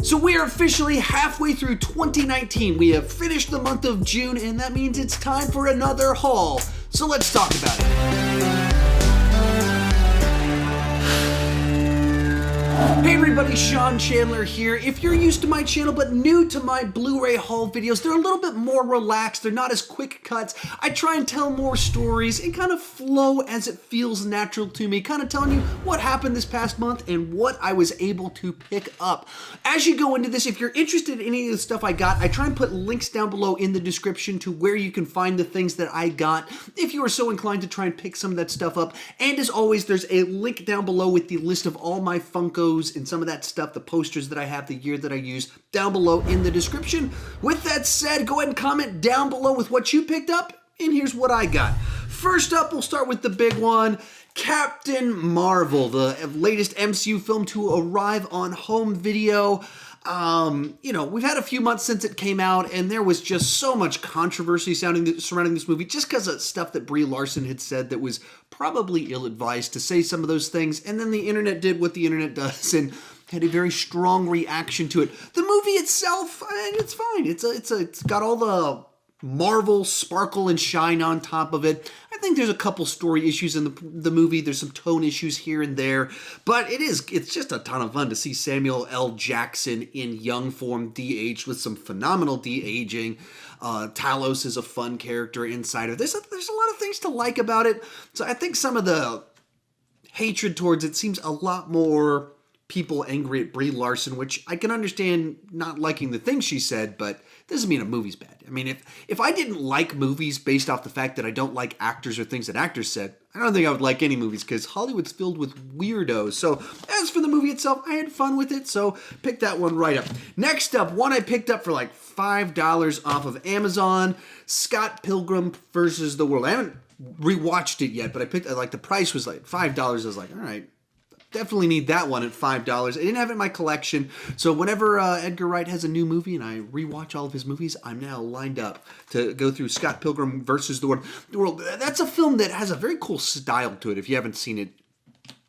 So we are officially halfway through 2019. We have finished the month of June, and that means it's time for another haul. So let's talk about it. Hey everybody, Sean Chandler here. If you're used to my channel but new to my Blu-ray haul videos, they're a little bit more relaxed. They're not as quick cuts. I try and tell more stories and kind of flow as it feels natural to me, kind of telling you what happened this past month and what I was able to pick up. As you go into this, if you're interested in any of the stuff I got, I try and put links down below in the description to where you can find the things that I got if you are so inclined to try and pick some of that stuff up. And as always, there's a link down below with the list of all my Funkos and some of that stuff, the posters that I have, the year that I use, down below in the description. With that said, go ahead and comment down below with what you picked up, and here's what I got. First up, we'll start with the big one, Captain Marvel, the latest MCU film to arrive on home video. We've had a few months since it came out, and there was just so much controversy surrounding this movie, just because of stuff that Brie Larson had said that was probably ill-advised to say some of those things, and then the internet did what the internet does, and had a very strong reaction to it. The movie itself, it's fine. It's got all the Marvel sparkle and shine on top of it. I think there's a couple story issues in the movie. There's some tone issues here and there, but it's just a ton of fun to see Samuel L. Jackson in young form, de-aged with some phenomenal de-aging. Talos is a fun character inside of this. There's a lot of things to like about it. So I think some of the hatred towards it seems a lot more people angry at Brie Larson, which I can understand not liking the things she said, but doesn't mean a movie's bad. I mean, if I didn't like movies based off the fact that I don't like actors or things that actors said, I don't think I would like any movies, because Hollywood's filled with weirdos. So as for the movie itself, I had fun with it, so pick that one right up. Next up, one I picked up for like $5 off of Amazon, Scott Pilgrim versus the World. I haven't rewatched it yet, but I picked, like, the price was like $5. I was like, all right, definitely need that one at $5. I didn't have it in my collection, so whenever Edgar Wright has a new movie and I rewatch all of his movies, I'm now lined up to go through Scott Pilgrim versus the World. That's a film that has a very cool style to it, if you haven't seen it.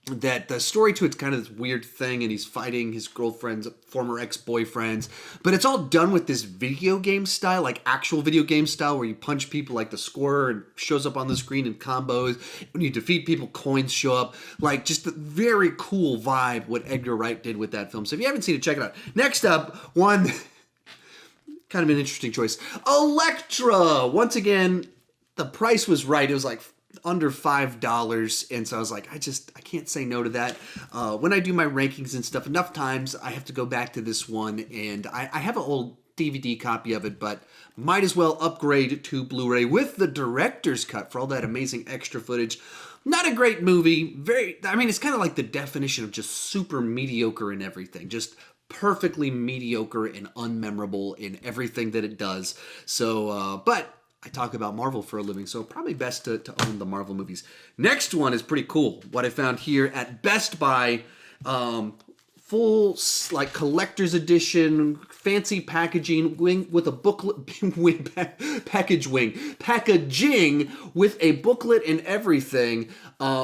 That the story to it's kind of this weird thing, and he's fighting his girlfriend's former ex-boyfriends, but it's all done with this video game style, like actual video game style, where you punch people, like the scorer and shows up on the screen in combos. When you defeat people, coins show up. Like, just a very cool vibe what Edgar Wright did with that film. So if you haven't seen it, check it out. Next up, one kind of an interesting choice, Elektra. Once again, the price was right. It was like under $5, and so I was like, I can't say no to that. When I do my rankings and stuff, enough times I have to go back to this one, and I have an old DVD copy of it, but might as well upgrade to Blu-ray with the director's cut for all that amazing extra footage. Not a great movie. It's kind of like the definition of just super mediocre in everything. Just perfectly mediocre and unmemorable in everything that it does. So, but I talk about Marvel for a living, so probably best to own the Marvel movies. Next one is pretty cool. What I found here at Best Buy, full like collector's edition, fancy packaging with a booklet, packaging with a booklet and everything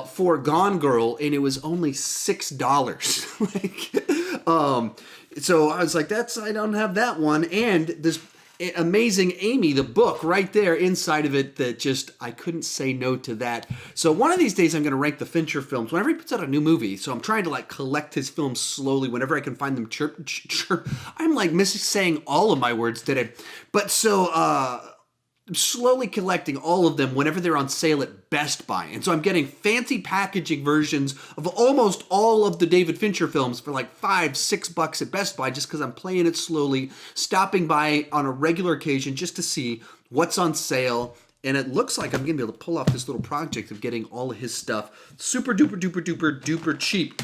for Gone Girl, and it was only $6. So I was like, I don't have that one, and this Amazing Amy, the book right there inside of it, that just, I couldn't say no to that. So one of these days I'm going to rank the Fincher films whenever he puts out a new movie. So I'm trying to like collect his films slowly whenever I can find them. I'm like saying all of my words today. But so I'm slowly collecting all of them whenever they're on sale at Best Buy. And so I'm getting fancy packaging versions of almost all of the David Fincher films for like $5-6 at Best Buy, just because I'm playing it slowly, stopping by on a regular occasion just to see what's on sale. And it looks like I'm going to be able to pull off this little project of getting all of his stuff super duper duper duper duper cheap.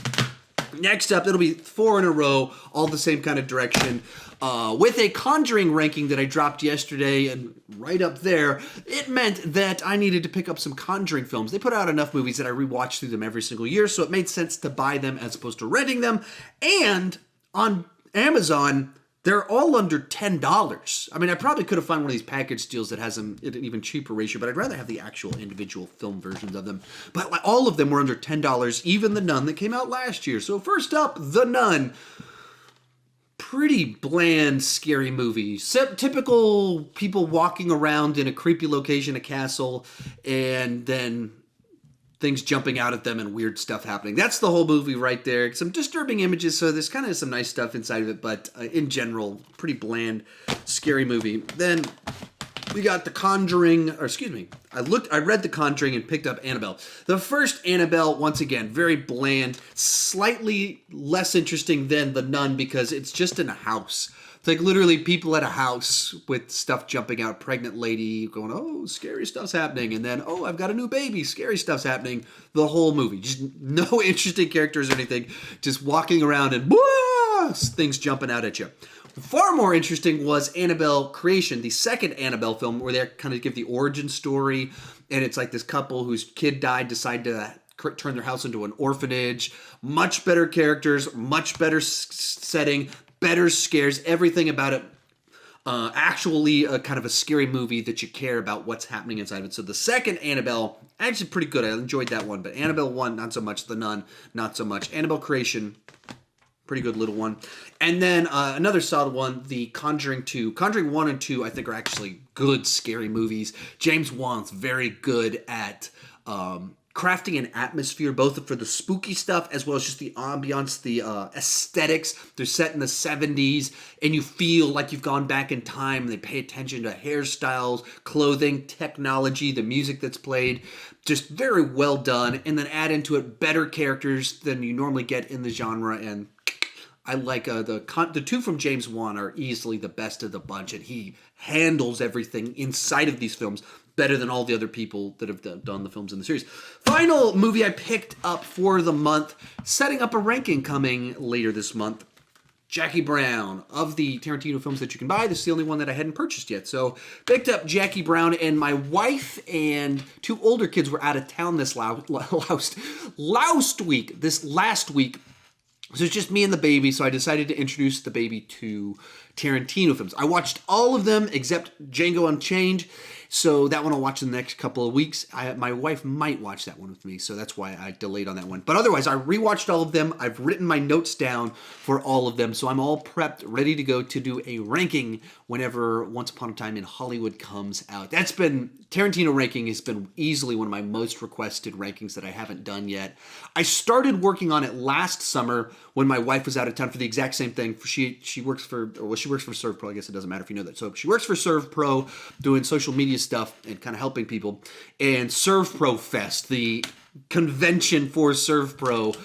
Next up, it'll be 4 in a row, all the same kind of direction. With a Conjuring ranking that I dropped yesterday, and right up there, it meant that I needed to pick up some Conjuring films. They put out enough movies that I rewatch through them every single year, so it made sense to buy them as opposed to renting them. And on Amazon, they're all under $10. I mean, I probably could have found one of these package deals that has them at an even cheaper ratio, but I'd rather have the actual individual film versions of them. But all of them were under $10, even The Nun that came out last year. So first up, The Nun. pretty bland, scary movie. Typical people walking around in a creepy location, a castle, and then things jumping out at them and weird stuff happening. That's the whole movie right there. Some disturbing images, so there's kind of some nice stuff inside of it, but in general, pretty bland, scary movie. Then we got The Conjuring, or excuse me, I read The Conjuring and picked up Annabelle. The first Annabelle, once again, very bland, slightly less interesting than The Nun because it's just in a house. It's like literally people at a house with stuff jumping out, pregnant lady going, oh, scary stuff's happening. And then, oh, I've got a new baby, scary stuff's happening. The whole movie. Just no interesting characters or anything. Just walking around and things jumping out at you. Far more interesting was Annabelle Creation, the second Annabelle film, where they kind of give the origin story. And it's like this couple whose kid died decide to turn their house into an orphanage. Much better characters, much better setting, better scares, everything about it. Actually kind of a scary movie that you care about what's happening inside of it. So the second Annabelle, actually pretty good. I enjoyed that one. But Annabelle 1, not so much. The Nun, not so much. Annabelle Creation, pretty good little one. And then another solid one, The Conjuring 2. Conjuring 1 and 2, I think, are actually good, scary movies. James Wan's very good at crafting an atmosphere, both for the spooky stuff as well as just the ambiance, the aesthetics. They're set in the 70s, and you feel like you've gone back in time. They pay attention to hairstyles, clothing, technology, the music that's played. Just very well done. And then add into it better characters than you normally get in the genre. And I like the two from James Wan are easily the best of the bunch, and he handles everything inside of these films better than all the other people that have done the films in the series. Final movie I picked up for the month, setting up a ranking coming later this month. Jackie Brown. Of the Tarantino films that you can buy, this is the only one that I hadn't purchased yet. So picked up Jackie Brown, and my wife and two older kids were out of town this last week. So it's just me and the baby, so I decided to introduce the baby to Tarantino films. I watched all of them except Django Unchained, so that one I'll watch in the next couple of weeks. My wife might watch that one with me, so that's why I delayed on that one. But otherwise, I rewatched all of them. I've written my notes down for all of them, so I'm all prepped, ready to go to do a ranking whenever Once Upon a Time in Hollywood comes out. Tarantino ranking has been easily one of my most requested rankings that I haven't done yet. I started working on it last summer when my wife was out of town for the exact same thing. She works for ServPro. I guess it doesn't matter if you know that. So she works for ServPro doing social media stuff and kind of helping people. And ServPro Fest, the convention for ServPro,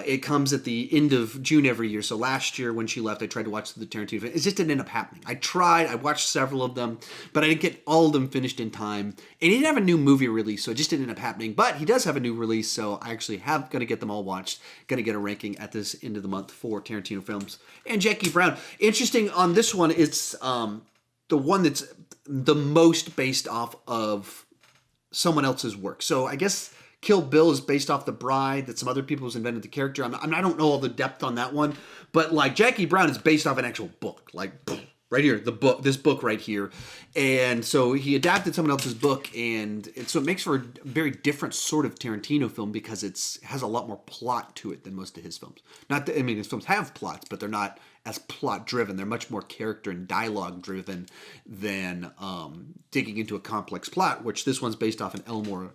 it comes at the end of June every year. So last year when she left, I tried to watch the Tarantino. It just didn't end up happening. I watched several of them, but I didn't get all of them finished in time. And he didn't have a new movie release, so it just didn't end up happening. But he does have a new release, so I actually have going to get them all watched. Going to get a ranking at this end of the month for Tarantino films. And Jackie Brown. Interesting on this one, it's the one that's the most based off of someone else's work. So I guess Kill Bill is based off The Bride, that some other people has invented the character. I don't know all the depth on that one, but like Jackie Brown is based off an actual book, like right here, this book right here. And so he adapted someone else's book, and so it makes for a very different sort of Tarantino film because it has a lot more plot to it than most of his films. His films have plots, but they're not as plot driven. They're much more character and dialogue driven than digging into a complex plot, which this one's based off an Elmore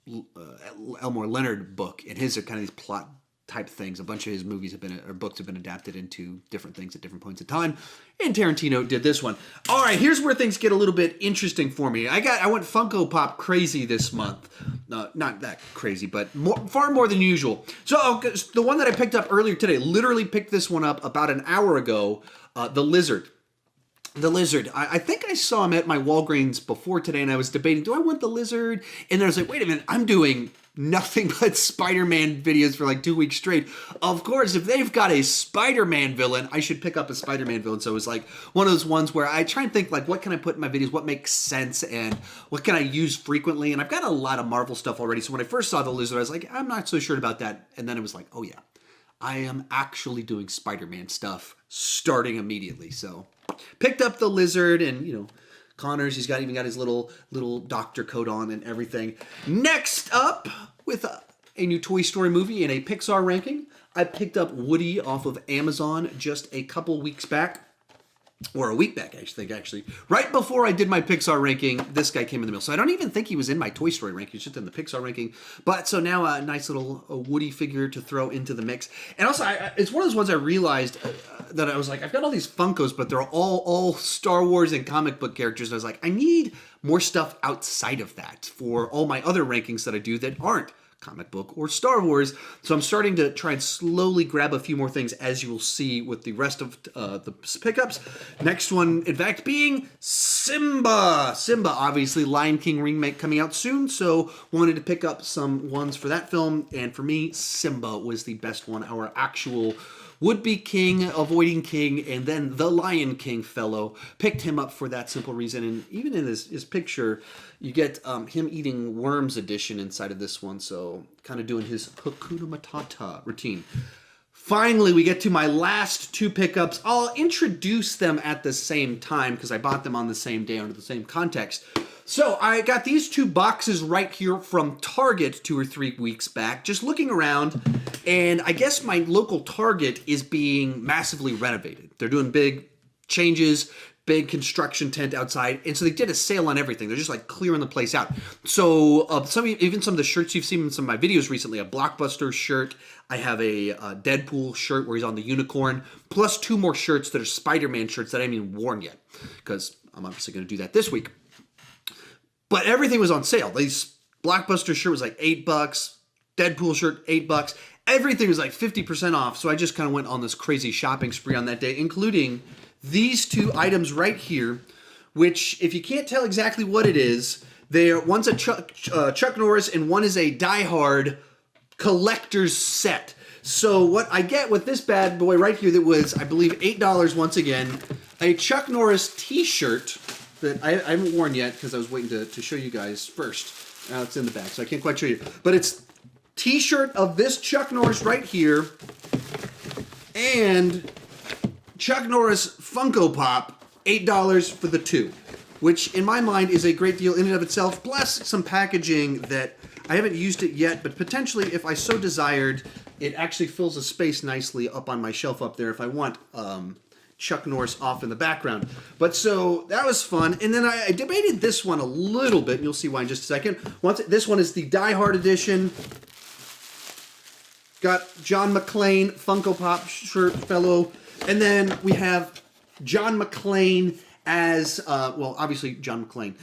Leonard book, and his are kind of these plot type things. A bunch of his books have been adapted into different things at different points in time, and Tarantino did this one. All right, here's where things get a little bit interesting for me. I went Funko Pop crazy this month. Not that crazy, but far more than usual. So the one that I picked up earlier today, literally picked this one up about an hour ago, the Lizard. The Lizard. I think I saw him at my Walgreens before today, and I was debating, do I want the Lizard? And then I was like, wait a minute, I'm doing nothing but Spider-Man videos for like 2 weeks straight. Of course, if they've got a Spider-Man villain, I should pick up a Spider-Man villain. So it was like one of those ones where I try and think like, what can I put in my videos? What makes sense? And what can I use frequently? And I've got a lot of Marvel stuff already. So when I first saw the Lizard, I was like, I'm not so sure about that. And then it was like, oh yeah, I am actually doing Spider-Man stuff starting immediately. So picked up the Lizard, and Connors, he's even got his little doctor coat on and everything. Next up with a new Toy Story movie in a Pixar ranking. I picked up Woody off of Amazon just a couple weeks back. Or a week back, I think, actually. Right before I did my Pixar ranking, this guy came in the mail. So I don't even think he was in my Toy Story ranking. He's just in the Pixar ranking. But so now a nice little Woody figure to throw into the mix. And also, it's one of those ones I realized that I was like, I've got all these Funkos, but they're all Star Wars and comic book characters. And I was like, I need more stuff outside of that for all my other rankings that I do that aren't comic book or Star Wars. So I'm starting to try and slowly grab a few more things, as you will see with the rest of the pickups. Next one, in fact, being Simba. Simba, obviously, Lion King remake coming out soon, so wanted to pick up some ones for that film. And for me, Simba was the best one. Our actual would-be king, avoiding king, and then the Lion King fellow. Picked him up for that simple reason. And even in his picture, you get him eating worms edition inside of this one. So kind of doing his Hakuna Matata routine. Finally, we get to my last two pickups. I'll introduce them at the same time because I bought them on the same day under the same context. So I got these two boxes right here from Target 2 or 3 weeks back, just looking around, and I guess my local Target is being massively renovated. They're doing big changes, big construction tent outside, and so they did a sale on everything. They're just like clearing the place out. So even some of the shirts you've seen in some of my videos recently, a Blockbuster shirt, I have a Deadpool shirt where he's on the unicorn, plus 2 more shirts that are Spider-Man shirts that I haven't even worn yet, because I'm obviously going to do that this week. But everything was on sale. These Blockbuster shirt was like $8, Deadpool shirt $8. Everything was like 50% off. So I just kind of went on this crazy shopping spree on that day, including these 2 items right here, which if you can't tell exactly what it is, one's a Chuck Norris and one is a Die Hard collector's set. So what I get with this bad boy right here that was, I believe, $8 once again, a Chuck Norris t-shirt that I haven't worn yet because I was waiting to show you guys first. Now it's in the bag, so I can't quite show you. But it's t-shirt of this Chuck Norris right here and Chuck Norris Funko Pop, $8 for the 2, which in my mind is a great deal in and of itself, plus some packaging that I haven't used it yet, but potentially if I so desired, it actually fills a space nicely up on my shelf up there if I want Chuck Norris off in the background. But so that was fun. And then I debated this one a little bit, and you'll see why in just a second. This one is the Die Hard edition. Got John Mcclane Funko Pop shirt fellow. And then we have John Mcclane as, well, obviously John Mcclane.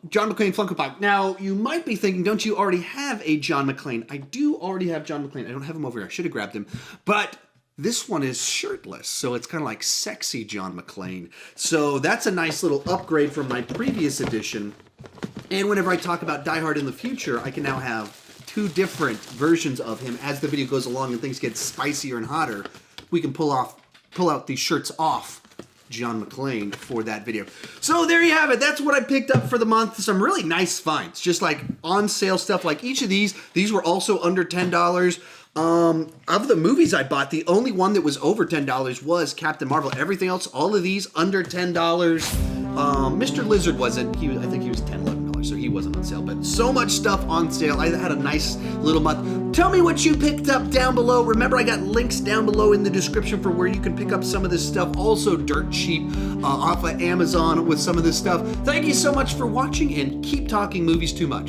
John Mcclane Funko Pop. Now, you might be thinking, don't you already have a John Mcclane? I do already have John Mcclane. I don't have him over here. I should have grabbed him. But this one is shirtless, so it's kind of like sexy John Mcclane. So that's a nice little upgrade from my previous edition. And whenever I talk about Die Hard in the future, I can now have 2 different versions of him. As the video goes along and things get spicier and hotter, we can pull out these shirts off John Mcclane for that video. So there you have it. That's what I picked up for the month. Some really nice finds, just like on sale stuff. Like each of these were also under $10. Of the movies I bought, the only one that was over $10 was Captain Marvel. Everything else, all of these under $10. Mr. Lizard wasn't. I think he was $10, $11, so he wasn't on sale. But so much stuff on sale. I had a nice little month. Tell me what you picked up down below. Remember, I got links down below in the description for where you can pick up some of this stuff. Also dirt cheap off of Amazon with some of this stuff. Thank you so much for watching, and keep talking movies too much.